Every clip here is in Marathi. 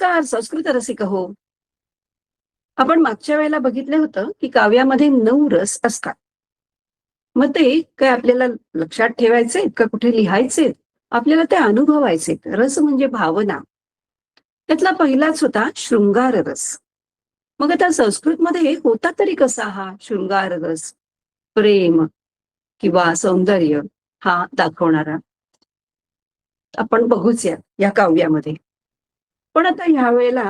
नमस्कार संस्कृत रसिक हो. आपण मागच्या वेळेला बघितलं होतं की काव्यामध्ये 9 रस असतात. मग ते काय आपल्याला लक्षात ठेवायचे का कुठे लिहायचे? आपल्याला ते अनुभवायचे. रस म्हणजे भावना. त्यातला पहिलाच होता शृंगार रस. मग आता संस्कृतमध्ये होता तरी कसा हा शृंगार रस? प्रेम किंवा सौंदर्य हा दाखवणारा. आपण बघूच या काव्यामध्ये. पण आता ह्या वेळेला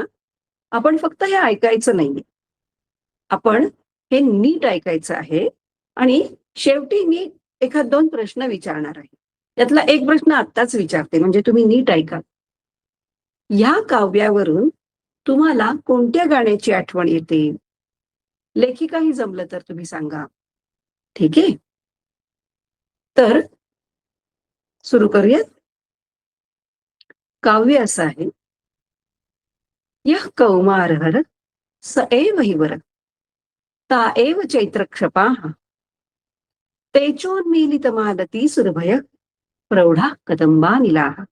आपण फक्त हे ऐकायचं नाहीये. आपण हे नीट ऐकायचं आहे आणि शेवटी मी एखाद 2 प्रश्न विचारणार आहे. त्यातला एक प्रश्न आत्ताच विचारते म्हणजे तुम्ही नीट ऐका. ह्या काव्यावरून तुम्हाला कोणत्या गाण्याची आठवण येते? लेखिकाही जमलं तर तुम्ही सांगा. ठीक आहे? तर सुरू करूयात. काव्य असं आहे. यः कौमारहर स एव हि वर ता एव चैत्रक्षपाः तेजोन्मीलितमालती सुरभयः प्रौढा कदम्बानिलाः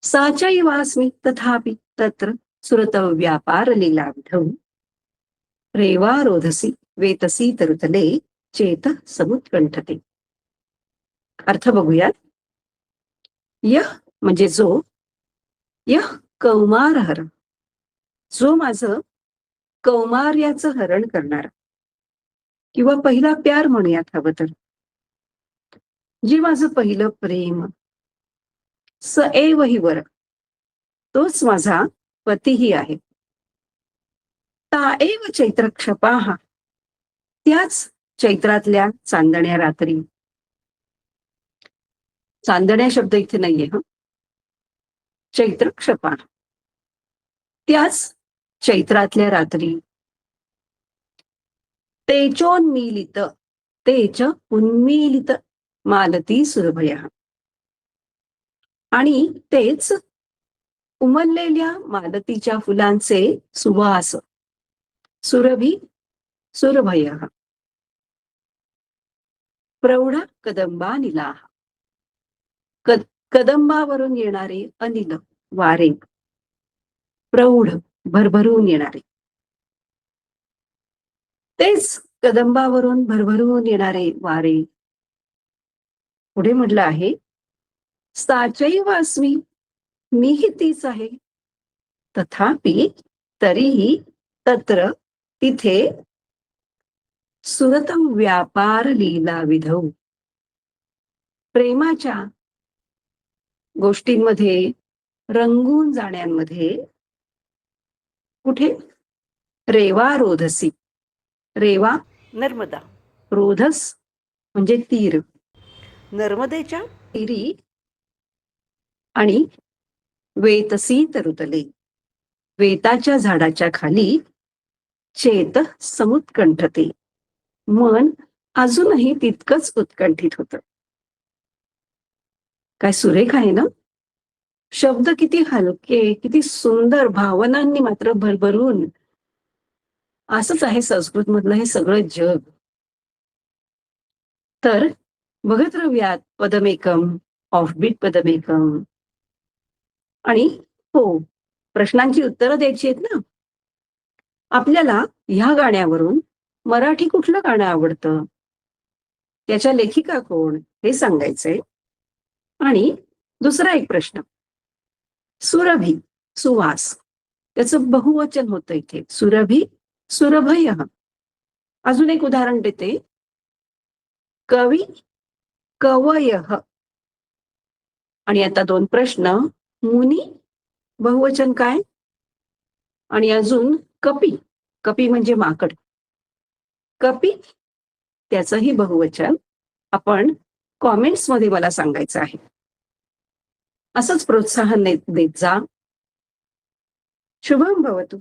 सा चैवास्मि तथापि तत्र सुरतव्यापारलीलाविधौ रेवारोधसी वेतसी तरुतले चेत समुत्कंठते. अर्थ बघूयात. यः म्हणजे जो, यः कौमारहर जो माझं कौमार्याचं हरण करणारा किंवा पहिला प्यार म्हणूयात हवं तर, जे माझं पहिलं प्रेम, स एव हि वर तोच माझा पतीही आहे. ता एव चैत्रक्षपाः त्याच चैत्रातल्या चांदण्या रात्री. चांदण्या शब्द इथे नाहीये ह. चैत्रक्षपा त्याच चैत्रातल्या रात्री. तेजोन्मीलित तेज उन्मीलित मालती सुरभयः आणि तेच उमललेल्या मालतीच्या फुलांचे सुवास. सुरभी सुरभयः प्रौढ कदंबानिलाः कदंबावरून येणारे अनिल वारे. प्रौढ भरभरून येणारे. तेच कदंबावरून भरभरून येणारे वारे. पुढे म्हटलं आहे साचैव अस्मि मीही तीच आहे. तथापि तरीही तत्र तिथे सुरतम व्यापार लीला विधौ प्रेमाच्या गोष्टींमध्ये रंगून जाण्यांमध्ये कुठे रेवा रोधसी. रेवा नर्मदा, रोधस म्हणजे तीर. नर्मदेच्या तीरी आणि वेतसी तरुतले वेताच्या झाडाच्या खाली चेत समुत्कंठते मन अजूनही तितकंच उत्कंठित होतं. काय सुरेख आहे ना. शब्द किती हलके, किती सुंदर, भावनांनी मात्र भरभरून. असंच आहे संस्कृत मधलं हे सगळं जग. तर बघत राहूयात पदमेकम, ऑफबीट पदमेकम. आणि हो, प्रश्नांची उत्तरं द्यायची आहेत ना. आपल्याला ह्या गाण्यावरून मराठी कुठलं गाणं आवडतं, त्याच्या लेखिका कोण हे सांगायचंय. आणि दुसरा एक प्रश्न, सुरभी सुवास त्याचं बहुवचन होतं इथे. सुरभी सुरभयः. अजून एक उदाहरण देते. कवी कवयः. आणि आता 2 प्रश्न. मुनी बहुवचन काय? आणि अजून कपी, कपी म्हणजे माकड. कपी त्याचंही बहुवचन आपण कॉमेंट्स मध्ये मला सांगायचं आहे. असंच प्रोत्साहन देत जा. शुभम भवतु.